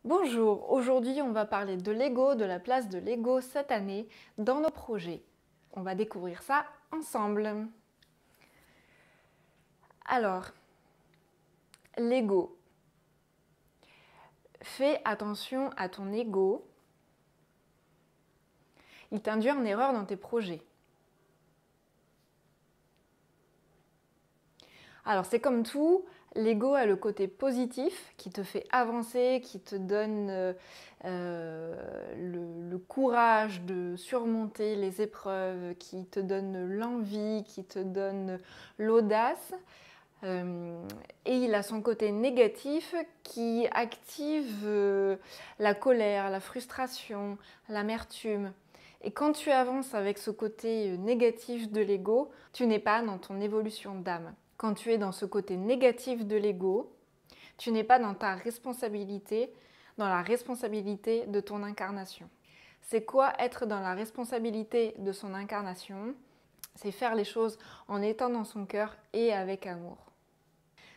Bonjour, aujourd'hui on va parler de l'ego, de la place de l'ego cette année dans nos projets. On va découvrir ça ensemble. Alors, l'ego. Fais attention à ton ego. Il t'induit en erreur dans tes projets. Alors c'est comme tout, l'ego a le côté positif qui te fait avancer, qui te donne le courage de surmonter les épreuves, qui te donne l'envie, qui te donne l'audace. Et il a son côté négatif qui active la colère, la frustration, l'amertume. Et quand tu avances avec ce côté négatif de l'ego, tu n'es pas dans ton évolution d'âme. Quand tu es dans ce côté négatif de l'ego, tu n'es pas dans ta responsabilité, dans la responsabilité de ton incarnation. C'est quoi être dans la responsabilité de son incarnation? C'est faire les choses en étant dans son cœur et avec amour.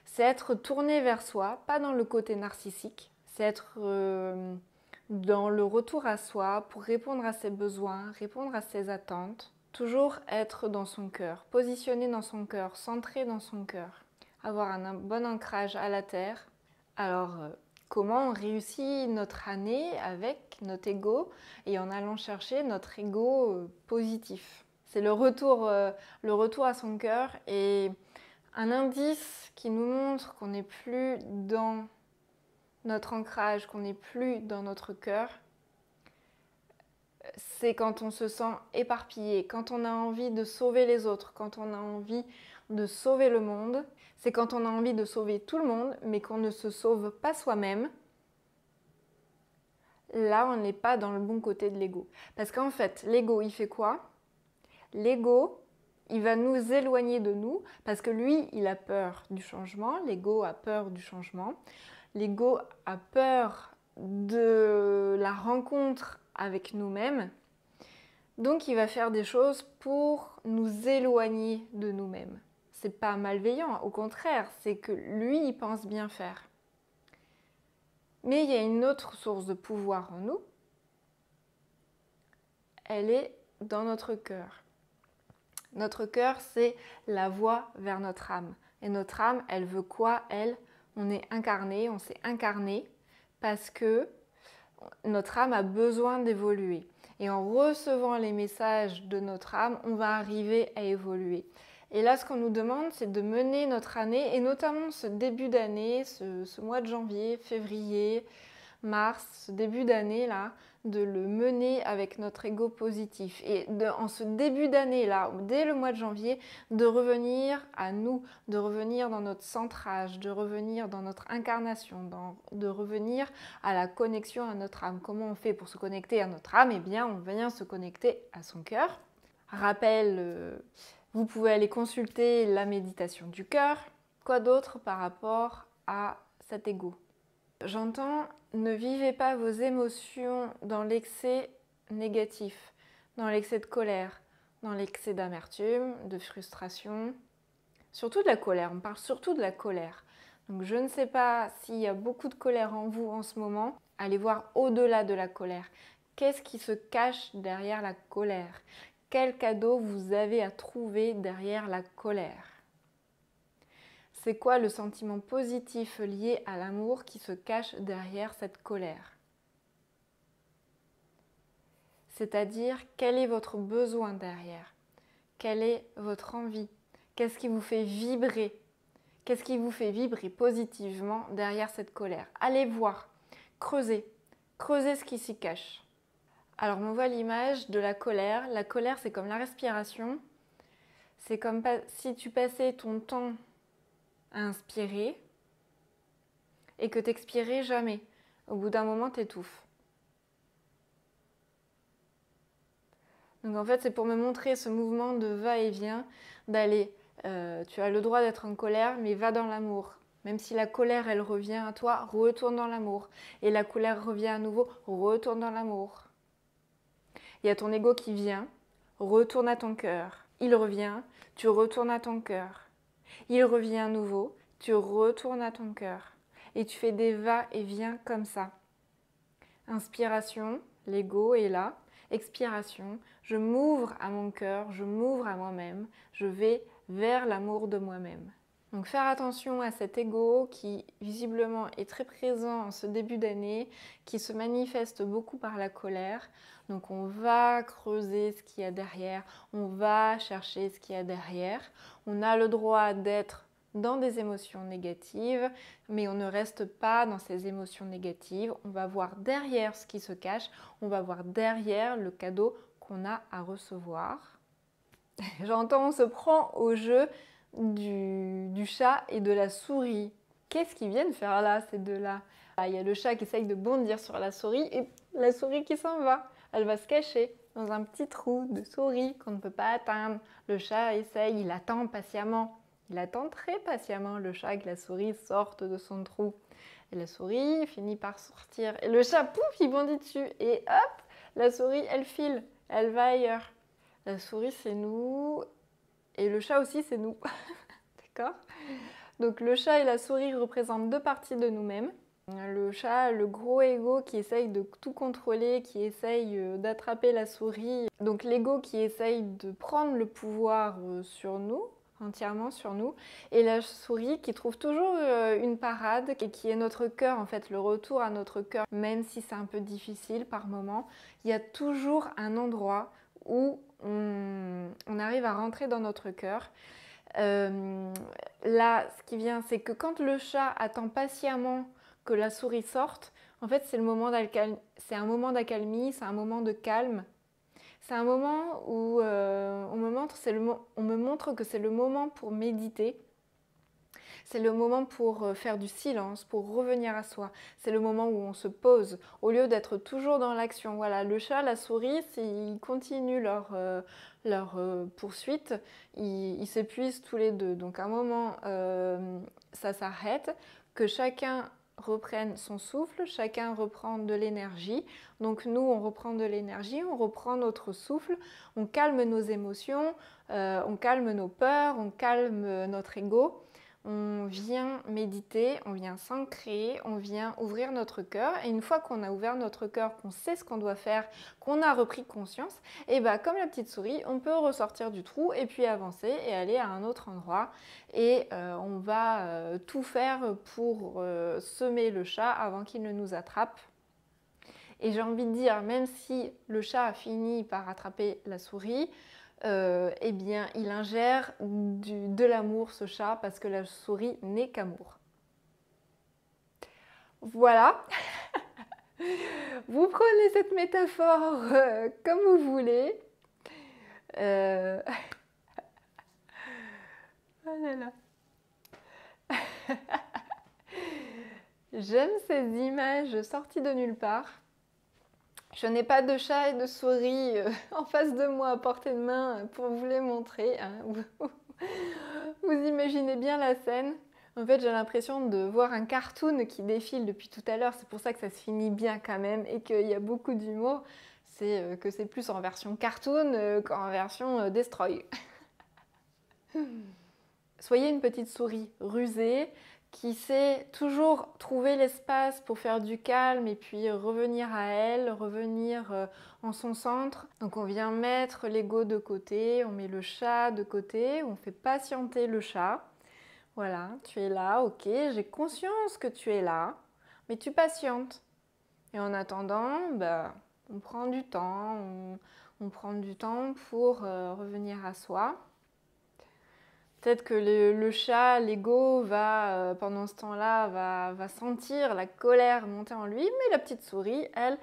C'est être tourné vers soi, pas dans le côté narcissique, c'est être dans le retour à soi pour répondre à ses besoins, répondre à ses attentes. Toujours être dans son cœur, positionné dans son cœur, centré dans son cœur, avoir un bon ancrage à la terre. Alors, comment on réussit notre année avec notre ego et en allant chercher notre ego positif? C'est le retour à son cœur et un indice qui nous montre qu'on n'est plus dans notre ancrage, qu'on n'est plus dans notre cœur, c'est quand on se sent éparpillé, quand on a envie de sauver les autres, quand on a envie de sauver le monde. C'est quand on a envie de sauver tout le monde, mais qu'on ne se sauve pas soi-même. Là, on n'est pas dans le bon côté de l'ego. Parce qu'en fait, l'ego, il fait quoi? L'ego, il va nous éloigner de nous parce que lui, il a peur du changement. L'ego a peur du changement. L'ego a peur de la rencontre avec nous-mêmes. Donc, il va faire des choses pour nous éloigner de nous-mêmes. C'est pas malveillant, au contraire, c'est que lui, il pense bien faire. Mais il y a une autre source de pouvoir en nous. Elle est dans notre cœur. Notre cœur, c'est la voie vers notre âme. Et notre âme, elle veut quoi? On est incarné, on s'est incarné parce que notre âme a besoin d'évoluer. Et en recevant les messages de notre âme, on va arriver à évoluer. Et là, ce qu'on nous demande, c'est de mener notre année, et notamment ce début d'année, ce mois de janvier, février, mars, ce début d'année-là, de le mener avec notre ego positif. Et en ce début d'année-là, dès le mois de janvier, de revenir à nous, de revenir dans notre centrage, de revenir dans notre incarnation, de revenir à la connexion à notre âme. Comment on fait pour se connecter à notre âme? Eh bien, on vient se connecter à son cœur. Rappel, vous pouvez aller consulter la méditation du cœur. Quoi d'autre par rapport à cet ego? J'entends, ne vivez pas vos émotions dans l'excès négatif, dans l'excès de colère, dans l'excès d'amertume, de frustration, surtout de la colère. On parle surtout de la colère. Donc je ne sais pas s'il y a beaucoup de colère en vous en ce moment. Allez voir au-delà de la colère. Qu'est-ce qui se cache derrière la colère? Quel cadeau vous avez à trouver derrière la colère? C'est quoi le sentiment positif lié à l'amour qui se cache derrière cette colère? C'est-à-dire, quel est votre besoin derrière? Quelle est votre envie? Qu'est-ce qui vous fait vibrer? Qu'est-ce qui vous fait vibrer positivement derrière cette colère? Allez voir, creusez ce qui s'y cache. Alors, on voit l'image de la colère. La colère, c'est comme la respiration. C'est comme si tu passais ton temps à inspirer et que tu n'expirais jamais. Au bout d'un moment, tu étouffes. Donc en fait, c'est pour me montrer ce mouvement de va-et-vient, d'aller. Tu as le droit d'être en colère, mais va dans l'amour. Même si la colère, elle revient à toi, retourne dans l'amour. Et la colère revient à nouveau, retourne dans l'amour. Il y a ton ego qui vient, retourne à ton cœur. Il revient, tu retournes à ton cœur. Il revient à nouveau, tu retournes à ton cœur. Et tu fais des va-et-vient comme ça. Inspiration, l'ego est là. Expiration, je m'ouvre à mon cœur, je m'ouvre à moi-même, je vais vers l'amour de moi-même. Donc faire attention à cet ego qui visiblement est très présent en ce début d'année, qui se manifeste beaucoup par la colère. Donc on va creuser ce qu'il y a derrière, on va chercher ce qu'il y a derrière. On a le droit d'être dans des émotions négatives, mais on ne reste pas dans ces émotions négatives. On va voir derrière ce qui se cache, on va voir derrière le cadeau qu'on a à recevoir. J'entends, on se prend au jeu du chat et de la souris. Qu'est-ce qu'ils viennent faire là, ces deux-là? Il y a le chat qui essaye de bondir sur la souris et la souris qui s'en va. Elle va se cacher dans un petit trou de souris qu'on ne peut pas atteindre. Le chat essaye, il attend patiemment. Il attend très patiemment le chat que la souris sorte de son trou. Et la souris finit par sortir. Et le chat, pouf, il bondit dessus. Et hop, la souris, elle file. Elle va ailleurs. La souris, c'est nous. Et le chat aussi, c'est nous. D'accord? Donc le chat et la souris représentent deux parties de nous-mêmes. Le chat, le gros ego qui essaye de tout contrôler, qui essaye d'attraper la souris. Donc l'ego qui essaye de prendre le pouvoir sur nous, entièrement sur nous. Et la souris qui trouve toujours une parade et qui est notre cœur, en fait, le retour à notre cœur. Même si c'est un peu difficile par moment, il y a toujours un endroit où on arrive à rentrer dans notre cœur. Là, ce qui vient, c'est que quand le chat attend patiemment que la souris sorte, en fait, c'est un moment d'accalmie, c'est un moment de calme. C'est un moment où on me montre que c'est le moment pour méditer. C'est le moment pour faire du silence, pour revenir à soi. C'est le moment où on se pose, au lieu d'être toujours dans l'action. Voilà, le chat, la souris, s'ils continuent leur poursuite, ils s'épuisent tous les deux. Donc à un moment, ça s'arrête, que chacun reprenne son souffle, chacun reprend de l'énergie. Donc nous, on reprend de l'énergie, on reprend notre souffle, on calme nos émotions, on calme nos peurs, on calme notre ego. On vient méditer, on vient s'ancrer, on vient ouvrir notre cœur. Et une fois qu'on a ouvert notre cœur, qu'on sait ce qu'on doit faire, qu'on a repris conscience, et bah, comme la petite souris, on peut ressortir du trou et puis avancer et aller à un autre endroit. Et on va tout faire pour semer le chat avant qu'il ne nous attrape. Et j'ai envie de dire, même si le chat a fini par attraper la souris, eh bien, il ingère de l'amour, ce chat, parce que la souris n'est qu'amour. Voilà. Vous prenez cette métaphore comme vous voulez. Oh là là. J'aime ces images sorties de nulle part. Je n'ai pas de chat et de souris en face de moi à portée de main pour vous les montrer. Hein. Vous imaginez bien la scène. En fait, j'ai l'impression de voir un cartoon qui défile depuis tout à l'heure. C'est pour ça que ça se finit bien quand même et qu'il y a beaucoup d'humour. C'est que c'est plus en version cartoon qu'en version destroy. Soyez une petite souris rusée qui sait toujours trouver l'espace pour faire du calme et puis revenir à elle, revenir en son centre. Donc on vient mettre l'ego de côté, on met le chat de côté, on fait patienter le chat. Voilà, tu es là, ok, j'ai conscience que tu es là, mais tu patientes. Et en attendant, bah, on prend du temps, on prend du temps pour revenir à soi. Peut-être que le chat, l'ego, va, pendant ce temps-là, va sentir la colère monter en lui, mais la petite souris, elle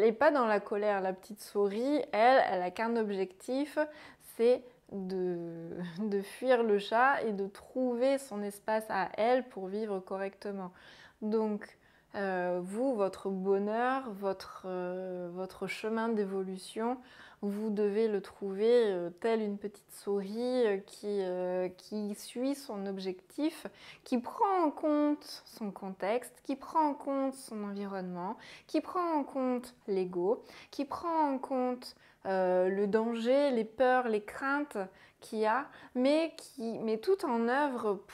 n'est pas dans la colère. La petite souris, elle a qu'un objectif, c'est de fuir le chat et de trouver son espace à elle pour vivre correctement. Donc, vous, votre bonheur, votre chemin d'évolution, vous devez le trouver telle une petite souris qui suit son objectif, qui prend en compte son contexte, qui prend en compte son environnement, qui prend en compte l'ego, qui prend en compte le danger, les peurs, les craintes qu'il y a, mais qui met tout en œuvre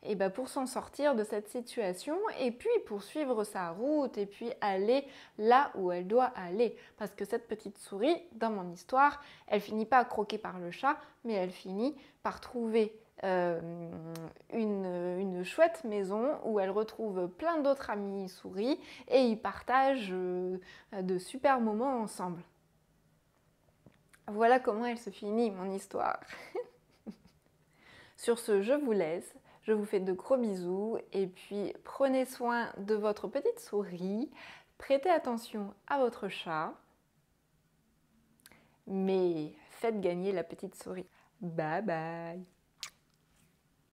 et ben pour s'en sortir de cette situation et puis poursuivre sa route et puis aller là où elle doit aller. Parce que cette petite souris, dans mon histoire, elle finit pas croquée par le chat, mais elle finit par trouver une chouette maison où elle retrouve plein d'autres amis souris et ils partagent de super moments ensemble. Voilà comment elle se finit, mon histoire. Sur ce, je vous laisse. Je vous fais de gros bisous et puis prenez soin de votre petite souris. Prêtez attention à votre chat. Mais faites gagner la petite souris. Bye bye!